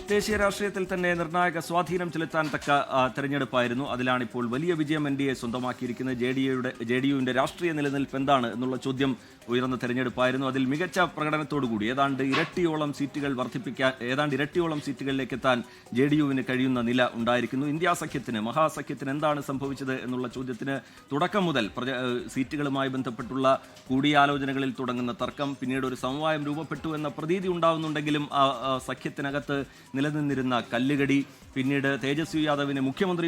ദേശീയ രാഷ്ട്രീയത്തിൽ തന്നെ നിർണായക സ്വാധീനം ചെലുത്താൻ തക്ക തെരഞ്ഞെടുപ്പായിരുന്നു. അതിലാണിപ്പോൾ വലിയ വിജയം NDA സ്വന്തമാക്കിയിരിക്കുന്നത്. JDUവിന്റെ രാഷ്ട്രീയ നിലനിൽപ്പ് എന്താണ് എന്നുള്ള ചോദ്യം ഉയർന്ന തെരഞ്ഞെടുപ്പായിരുന്നു. അതിൽ മികച്ച പ്രകടനത്തോടുകൂടി ഏതാണ്ട് ഇരട്ടിയോളം സീറ്റുകളിലേക്ക് എത്താൻ JDUവിന് കഴിയുന്ന നില ഉണ്ടായിരിക്കുന്നു. ഇന്ത്യ സഖ്യത്തിന്, മഹാസഖ്യത്തിന് എന്താണ് സംഭവിച്ചത് എന്നുള്ള ചോദ്യത്തിന് തുടക്കം മുതൽ സീറ്റുകളുമായി ബന്ധപ്പെട്ടുള്ള കൂടിയാലോചനകളിൽ തുടങ്ങുന്ന തർക്കം പിന്നീട് ഒരു സമവായം രൂപപ്പെട്ടു എന്ന പ്രതീതി ഉണ്ടാവുന്നുണ്ടെങ്കിലും സഖ്യത്തിനകത്ത് നിലനിന്നിരുന്ന കല്ലുകടി, പിന്നീട് തേജസ്വി യാദവിനെ മുഖ്യമന്ത്രി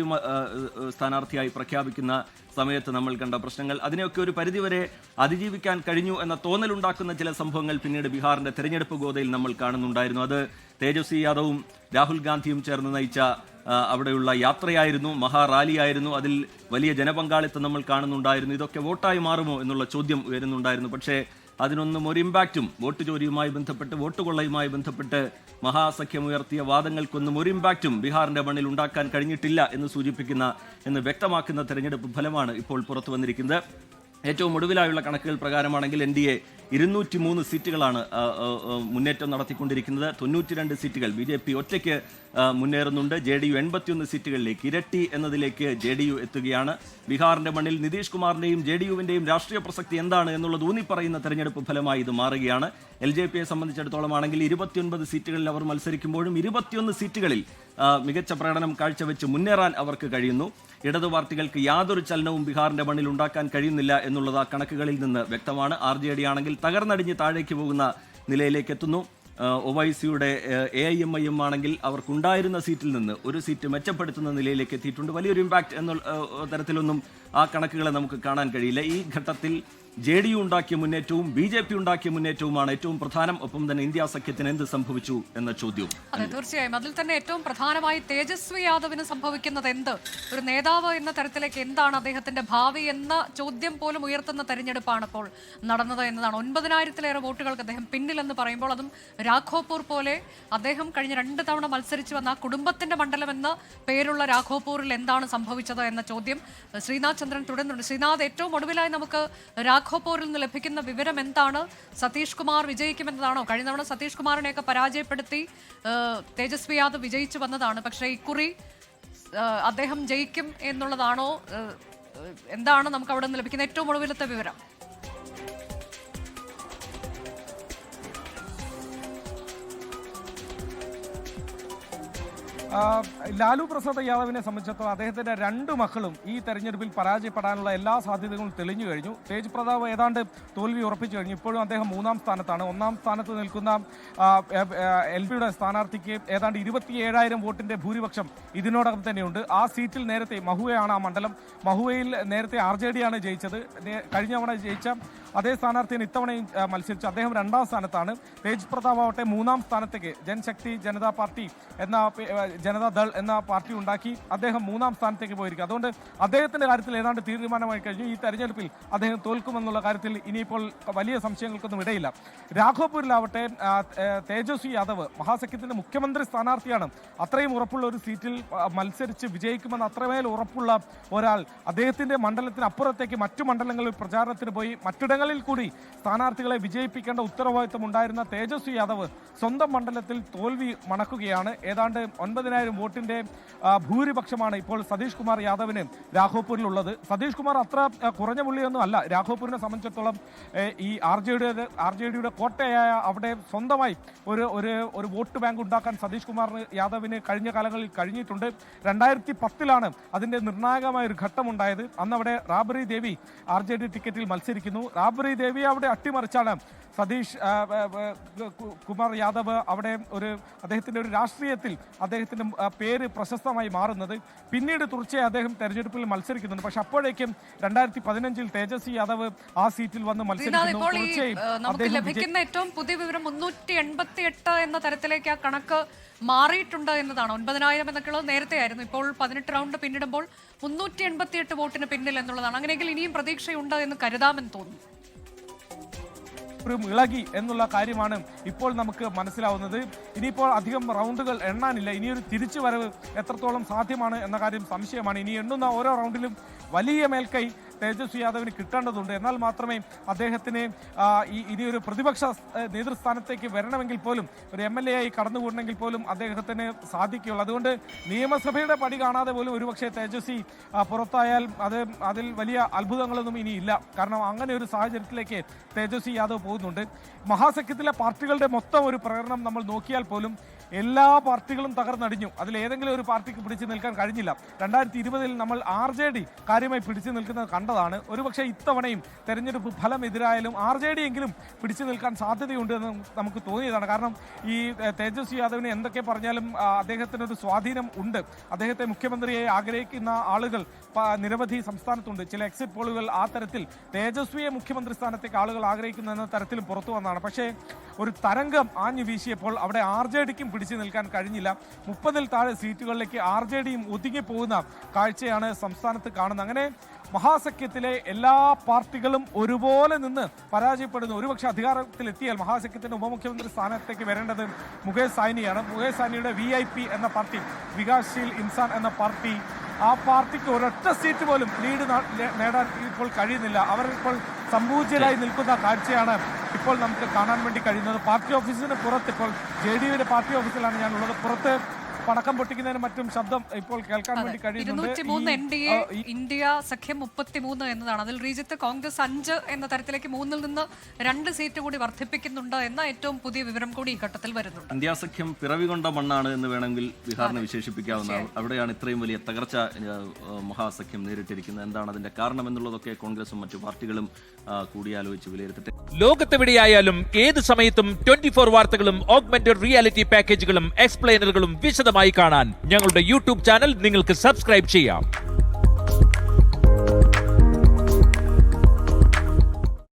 സ്ഥാനാർത്ഥിയായി പ്രഖ്യാപിക്കുന്ന സമയത്ത് നമ്മൾ കണ്ട പ്രശ്നങ്ങൾ, അതിനെയൊക്കെ ഒരു പരിധിവരെ അതിജീവിക്കാൻ കഴിഞ്ഞു എന്ന തോന്നലുണ്ടാക്കുന്ന ചില സംഭവങ്ങൾ പിന്നീട് ബീഹാറിന്റെ തെരഞ്ഞെടുപ്പ് ഗോതയിൽ നമ്മൾ കാണുന്നുണ്ടായിരുന്നു. അത് തേജസ്വി യാദവും രാഹുൽ ഗാന്ധിയും ചേർന്ന് നയിച്ച അവിടെയുള്ള യാത്രയായിരുന്നു, മഹാറാലിയായിരുന്നു. അതിൽ വലിയ ജനപങ്കാളിത്തം നമ്മൾ കാണുന്നുണ്ടായിരുന്നു. ഇതൊക്കെ വോട്ടായി മാറുമോ എന്നുള്ള ചോദ്യം ഉയരുന്നുണ്ടായിരുന്നു. പക്ഷേ അതിനൊന്നും ഒരു ഇമ്പാക്റ്റും വോട്ട് ചോരിയുമായി ബന്ധപ്പെട്ട്, വോട്ട് കൊള്ളയുമായി ബന്ധപ്പെട്ട് മഹാസഖ്യം ഉയർത്തിയ വാദങ്ങൾക്കൊന്നും ഒരു ഇമ്പാക്റ്റും ബീഹാറിന്റെ മണ്ണിൽ ഉണ്ടാക്കാൻ കഴിഞ്ഞിട്ടില്ല എന്ന് വ്യക്തമാക്കുന്ന തെരഞ്ഞെടുപ്പ് ഫലമാണ് ഇപ്പോൾ പുറത്തു വന്നിരിക്കുന്നത്. ഏറ്റവും ഒടുവിലായുള്ള കണക്കുകൾ പ്രകാരമാണെങ്കിൽ NDA 203 സീറ്റുകളാണ് മുന്നേറ്റം നടത്തിക്കൊണ്ടിരിക്കുന്നത്. 92 സീറ്റുകൾ BJP ഒറ്റയ്ക്ക് മുന്നേറുന്നുണ്ട്. JDU 81 സീറ്റുകളിലേക്ക്, ഇരട്ടി എന്നതിലേക്ക് JDU എത്തുകയാണ്. ബീഹാറിന്റെ മണ്ണിൽ നിതീഷ് കുമാറിന്റെയും JDUവിന്റെയും രാഷ്ട്രീയ പ്രസക്തി എന്താണ് എന്നുള്ളത് ഊന്നിപ്പറയുന്ന തെരഞ്ഞെടുപ്പ് ഫലമായി ഇത് മാറുകയാണ്. LJPയെ സംബന്ധിച്ചിടത്തോളം ആണെങ്കിൽ 29 സീറ്റുകളിൽ അവർ മത്സരിക്കുമ്പോഴും 21 സീറ്റുകളിൽ മികച്ച പ്രകടനം കാഴ്ചവെച്ച് മുന്നേറാൻ അവർക്ക് കഴിയുന്നു. ഇടതു പാർട്ടികൾക്ക് യാതൊരു ചലനവും ബീഹാറിന്റെ മണ്ണിൽ ഉണ്ടാക്കാൻ കഴിയുന്നില്ല എന്നുള്ളത് ആ കണക്കുകളിൽ നിന്ന് വ്യക്തമാണ്. RJD ആണെങ്കിൽ തകർന്നടിഞ്ഞ് താഴേക്ക് പോകുന്ന നിലയിലേക്ക് എത്തുന്നു. OYCയുടെ AIMIM ആണെങ്കിൽ അവർക്കുണ്ടായിരുന്ന സീറ്റിൽ നിന്ന് ഒരു സീറ്റ് മെച്ചപ്പെടുത്തുന്ന നിലയിലേക്ക് എത്തിയിട്ടുണ്ട്. വലിയൊരു ഇമ്പാക്റ്റ് എന്ന തരത്തിലൊന്നും ആ കണക്കുകളെ നമുക്ക് കാണാൻ കഴിയില്ല. ഈ ഘട്ടത്തിൽ JDU ഉണ്ടാക്കിയ മുന്നേറ്റവും BJP ഉണ്ടാക്കിയ മുന്നേറ്റവുമാണ് ഏറ്റവും പ്രധാനം. ഒപ്പം തന്നെ ഇന്ത്യ സഖ്യത്തിന് എന്ത് സംഭവിച്ചു എന്ന ചോദ്യവും. അതെ, തീർച്ചയായും അതിൽ തന്നെ ഏറ്റവും പ്രധാനമായി തേജസ്വി യാദവിന് സംഭവിക്കുന്നത് എന്ത്, ഒരു നേതാവ് എന്ന തരത്തിലേക്ക് എന്താണ് അദ്ദേഹത്തിന്റെ ഭാവി എന്ന ചോദ്യം പോലും ഉയർത്തുന്ന തെരഞ്ഞെടുപ്പാണ് ഇപ്പോൾ നടന്നത് എന്നതാണ്. 9,000-ലേറെ വോട്ടുകൾക്ക് അദ്ദേഹം പിന്നിലെന്ന് പറയുമ്പോൾ, അതും രാഘോപൂർ പോലെ അദ്ദേഹം കഴിഞ്ഞ 2 തവണ മത്സരിച്ചു വന്ന ആ കുടുംബത്തിന്റെ മണ്ഡലം എന്ന പേരുള്ള രാഘോപൂരിൽ എന്താണ് സംഭവിച്ചത് എന്ന ചോദ്യം ശ്രീനാഥ് ചന്ദ്രൻ തുടരുന്നുണ്ട്. ശ്രീനാഥ്, ഏറ്റവും ഒടുവിലായി നമുക്ക് രാഘോപൂരിൽ നിന്ന് ലഭിക്കുന്ന വിവരം എന്താണ്? സതീഷ് കുമാർ വിജയിക്കുമെന്നതാണോ? കഴിഞ്ഞ തവണ സതീഷ് കുമാറിനെയൊക്കെ പരാജയപ്പെടുത്തി തേജസ്വി യാദവ് വിജയിച്ചു വന്നതാണ്. പക്ഷേ ഇക്കുറി അദ്ദേഹം ജയിക്കും എന്നുള്ളതാണോ? എന്താണ് നമുക്ക് അവിടെ നിന്ന് ലഭിക്കുന്ന ഏറ്റവും ഒടുവിലത്തെ വിവരം? ലാലു പ്രസാദ് യാദവിനെ സംബന്ധിച്ചിടത്തോളം അദ്ദേഹത്തിന്റെ 2 മക്കളും ഈ തെരഞ്ഞെടുപ്പിൽ പരാജയപ്പെടാനുള്ള എല്ലാ സാധ്യതകളും തെളിഞ്ഞു കഴിഞ്ഞു. തേജ് പ്രതാപ് ഏതാണ്ട് തോൽവി ഉറപ്പിച്ചു കഴിഞ്ഞു. ഇപ്പോഴും അദ്ദേഹം 3-ാം സ്ഥാനത്താണ്. 1-ാം സ്ഥാനത്ത് നിൽക്കുന്ന LPയുടെ സ്ഥാനാർത്ഥിക്ക് ഏതാണ്ട് 27,000 വോട്ടിന്റെ ഭൂരിപക്ഷം ഇതിനോടകം തന്നെയുണ്ട്. ആ സീറ്റിൽ നേരത്തെ മഹുവയാണ് ആ മണ്ഡലം. മഹുവയിൽ നേരത്തെ RJD ആണ് ജയിച്ചത്. കഴിഞ്ഞ തവണ ജയിച്ച അതേ സ്ഥാനാർത്ഥിയാണ് ഇത്തവണയും മത്സരിച്ചു. അദ്ദേഹം 2-ാം സ്ഥാനത്താണ്. തേജ് പ്രതാപ് ആവട്ടെ 3-ാം സ്ഥാനത്തേക്ക് ജൻശക്തി ജനതാ പാർട്ടി ജനതാദൾ എന്ന പാർട്ടി ഉണ്ടാക്കി അദ്ദേഹം 3-ാം സ്ഥാനത്തേക്ക് പോയിരിക്കും. അതുകൊണ്ട് അദ്ദേഹത്തിന്റെ കാര്യത്തിൽ ഏതാണ്ട് തീരുമാനമായി കഴിഞ്ഞു. ഈ തെരഞ്ഞെടുപ്പിൽ അദ്ദേഹം തോൽക്കുമെന്നുള്ള കാര്യത്തിൽ ഇനിയിപ്പോൾ വലിയ സംശയങ്ങൾക്കൊന്നും ഇടയില്ല. രാഘോപൂരിലാവട്ടെ തേജസ്വി യാദവ് മഹാസഖ്യത്തിന്റെ മുഖ്യമന്ത്രി സ്ഥാനാർത്ഥിയാണ്. അത്രയും ഉറപ്പുള്ള ഒരു സീറ്റിൽ മത്സരിച്ച് വിജയിക്കുമെന്ന് അത്രമേൽ ഉറപ്പുള്ള ഒരാൾ അദ്ദേഹത്തിന്റെ മണ്ഡലത്തിന് അപ്പുറത്തേക്ക് മറ്റു മണ്ഡലങ്ങളിൽ പ്രചാരണത്തിന് പോയി മറ്റിടങ്ങളിൽ കൂടി സ്ഥാനാർത്ഥികളെ വിജയിപ്പിക്കേണ്ട ഉത്തരവാദിത്വം ഉണ്ടായിരുന്ന തേജസ്വി യാദവ് സ്വന്തം മണ്ഡലത്തിൽ തോൽവി മണക്കുകയാണ്. ഏതാണ്ട് 9,000 വോട്ടിന്റെ ഭൂരിപക്ഷമാണ് ഇപ്പോൾ സതീഷ് കുമാർ യാദവിന് രാഘോപൂരിലുള്ളത്. സതീഷ് കുമാർ അത്ര കുറഞ്ഞ പുള്ളിയൊന്നും അല്ല. രാഘോപൂരിനെ സംബന്ധിച്ചിടത്തോളം ഈ RJDയുടെ കോട്ടയായ അവിടെ സ്വന്തമായി ഒരു വോട്ട് ബാങ്ക് ഉണ്ടാക്കാൻ സതീഷ് കുമാർ യാദവിന് കഴിഞ്ഞ കാലങ്ങളിൽ കഴിഞ്ഞിട്ടുണ്ട്. 2010-ലാണ് അതിന്റെ നിർണായകമായ ഒരു ഘട്ടമുണ്ടായത്. അന്ന് അവിടെ റാബറി ദേവി RJD ടിക്കറ്റിൽ മത്സരിക്കുന്നു. റാബറി ദേവി അവിടെ അട്ടിമറിച്ചാണ് സതീഷ് കുമാർ യാദവ് അവിടെ അദ്ദേഹത്തിന്റെ ഒരു രാഷ്ട്രീയത്തിൽ അദ്ദേഹത്തിന്റെ പേര് പ്രശസ്തമായി മാറുന്നത്. പിന്നീട് തുടർച്ചയായി അദ്ദേഹം തെരഞ്ഞെടുപ്പിൽ മത്സരിക്കുന്നുണ്ട്. പക്ഷെ അപ്പോഴേക്കും 2015-ൽ തേജസ്വി യാദവ് ആ സീറ്റിൽ വന്ന് മത്സരിക്കുന്നു. ലഭിക്കുന്ന ഏറ്റവും പുതിയ വിവരം 388 എന്ന തരത്തിലേക്ക് ആ കണക്ക് മാറിയിട്ടുണ്ട് എന്നതാണ്. 9,000 എന്നൊക്കെയുള്ളത് നേരത്തെ ആയിരുന്നു. ഇപ്പോൾ 18 റൗണ്ട് പിന്നിടുമ്പോൾ 388 വോട്ടിന് പിന്നിൽ എന്നുള്ളതാണ്. അങ്ങനെയെങ്കിൽ ഇനിയും പ്രതീക്ഷയുണ്ട് എന്ന് കരുതാമെന്ന് തോന്നുന്നു. ഇളകി എന്നുള്ള കാര്യമാണ് ഇപ്പോൾ നമുക്ക് മനസ്സിലാവുന്നത്. ഇനിയിപ്പോൾ അധികം റൗണ്ടുകൾ എണ്ണാനില്ല. ഇനിയൊരു തിരിച്ചുവരവ് എത്രത്തോളം സാധ്യമാണ് എന്ന കാര്യം സംശയമാണ്. ഇനി എണ്ണുന്ന ഓരോ റൗണ്ടിലും വലിയ മേൽക്കൈ തേജസ്വി യാദവിന് കിട്ടേണ്ടതുണ്ട്. എന്നാൽ മാത്രമേ അദ്ദേഹത്തിന് ഇനിയൊരു പ്രതിപക്ഷ നേതൃസ്ഥാനത്തേക്ക് വരണമെങ്കിൽ പോലും ഒരു MLA ആയി കടന്നുകൂടണമെങ്കിൽ പോലും അദ്ദേഹത്തിന് സാധിക്കുകയുള്ളൂ. അതുകൊണ്ട് നിയമസഭയുടെ പടി കാണാതെ പോലും ഒരുപക്ഷെ തേജസ്വി പുറത്തായാൽ അതിൽ വലിയ അത്ഭുതങ്ങളൊന്നും ഇനിയില്ല. കാരണം അങ്ങനെ ഒരു സാഹചര്യത്തിലേക്ക് തേജസ്വി യാദവ് പോകുന്നുണ്ട്. മഹാസഖ്യത്തിലെ പാർട്ടികളുടെ മൊത്തം ഒരു പ്രകടനം നമ്മൾ നോക്കിയാൽ പോലും എല്ലാ പാർട്ടികളും തകർന്നടിഞ്ഞു. അതിൽ ഏതെങ്കിലും ഒരു പാർട്ടിക്ക് പിടിച്ചു നിൽക്കാൻ കഴിഞ്ഞില്ല. 2020 നമ്മൾ RJD കാര്യമായി പിടിച്ചു നിൽക്കുന്നത് കണ്ടതാണ്. ഒരുപക്ഷെ ഇത്തവണയും തെരഞ്ഞെടുപ്പ് ഫലം എതിരായാലും RJD എങ്കിലും പിടിച്ചു നിൽക്കാൻ സാധ്യതയുണ്ട് എന്ന് നമുക്ക് തോന്നിയതാണ്. കാരണം ഈ തേജസ്വി യാദവിനെ എന്തൊക്കെ പറഞ്ഞാലും അദ്ദേഹത്തിനൊരു സ്വാധീനം ഉണ്ട്. അദ്ദേഹത്തെ മുഖ്യമന്ത്രിയെ ആഗ്രഹിക്കുന്ന ആളുകൾ നിരവധി സംസ്ഥാനത്തുണ്ട്. ചില എക്സിറ്റ് പോളുകൾ ആ തരത്തിൽ തേജസ്വിയെ മുഖ്യമന്ത്രി സ്ഥാനത്തേക്ക് ആളുകൾ ആഗ്രഹിക്കുന്നു എന്ന തരത്തിലും പുറത്തു വന്നതാണ്. പക്ഷേ ഒരു തരംഗം ആഞ്ഞു വീശിയപ്പോൾ അവിടെ RJDക്കും പിടിച്ചു നിൽക്കാൻ കഴിഞ്ഞില്ല. 30-ൽ താഴെ സീറ്റുകളിലേക്ക് RJDയും ഒതുങ്ങിപ്പോകുന്ന കാഴ്ചയാണ് സംസ്ഥാനത്ത് കാണുന്നത്. അങ്ങനെ മഹാസഖ്യത്തിലെ എല്ലാ പാർട്ടികളും ഒരുപോലെ നിന്ന് പരാജയപ്പെടുന്നു. ഒരുപക്ഷെ അധികാരത്തിലെത്തിയാൽ മഹാസഖ്യത്തിന്റെ ഉപമുഖ്യമന്ത്രി സ്ഥാനത്തേക്ക് വരേണ്ടത് മുകേഷ് സാഹ്നിയാണ്. മുകേഷ് സാഹ്നിയുടെ VIP എന്ന പാർട്ടി, വികാസ്ശീൽ ഇൻസാൻ എന്ന പാർട്ടി, ആ പാർട്ടിക്ക് ഒരൊറ്റ സീറ്റ് പോലും ലീഡ് നേടാൻ ഇപ്പോൾ കഴിയുന്നില്ല. അവർ ഇപ്പോൾ സംപൂജ്യരായി നിൽക്കുന്ന കാഴ്ചയാണ് ഇപ്പോൾ നമുക്ക് കാണാൻ വേണ്ടി കഴിയുന്നത്. പാർട്ടി ഓഫീസിന് പുറത്ത്, ഇപ്പോൾ JDUവിന്റെ പാർട്ടി ഓഫീസിലാണ് ഞാനുള്ളത്, പുറത്ത് പടക്കം പൊട്ടിക്കുന്നതിന് മറ്റും ശബ്ദം ഇപ്പോൾ കേൾക്കാൻ വേണ്ടി കഴിയുന്നുണ്ട്. 203 NDA, ഇന്ത്യ സഖ്യം 33 എന്നതാണ്. അതിൽ റീജിയത്ത് കോൺഗ്രസ് 5 എന്ന തരത്തിലേക്ക് 3-ൽ നിന്ന് 2 സീറ്റ് കൂടി വർദ്ധിപ്പിക്കുന്നുണ്ട് എന്ന ഏറ്റവും പുതിയ വിവരം കൂടി ഈ ഘട്ടത്തിൽ വരുന്നുണ്ട്. ഇന്ത്യ സഖ്യം പിറവികൊണ്ട മണ്ണാണ് എന്ന് വേണമെങ്കിൽ ബീഹാറിനെ വിശേഷിപ്പിക്കാവുന്നതാണ്. അവിടെയാണ് ഇത്രയും വലിയ തകർച്ച മഹാസഖ്യം നേരിട്ടിരിക്കുന്നത്. എന്താണ് അതിന്റെ കാരണം എന്നുള്ളതൊക്കെ കോൺഗ്രസും മറ്റു പാർട്ടികളും കൂടിയാലോചിച്ച് വിലയിരുത്തട്ടെ. ലോകത്തെവിടെയായാലും ഏത് സമയത്തും 24 വാർത്തകളും ഓഗ്മെന്റഡ് റിയാലിറ്റി പാക്കേജുകളും എക്സ്പ്ലെയിനറുകളും വിശദമായി കാണാൻ ഞങ്ങളുടെ YouTube ചാനൽ നിങ്ങൾക്ക് സബ്സ്ക്രൈബ് ചെയ്യാം.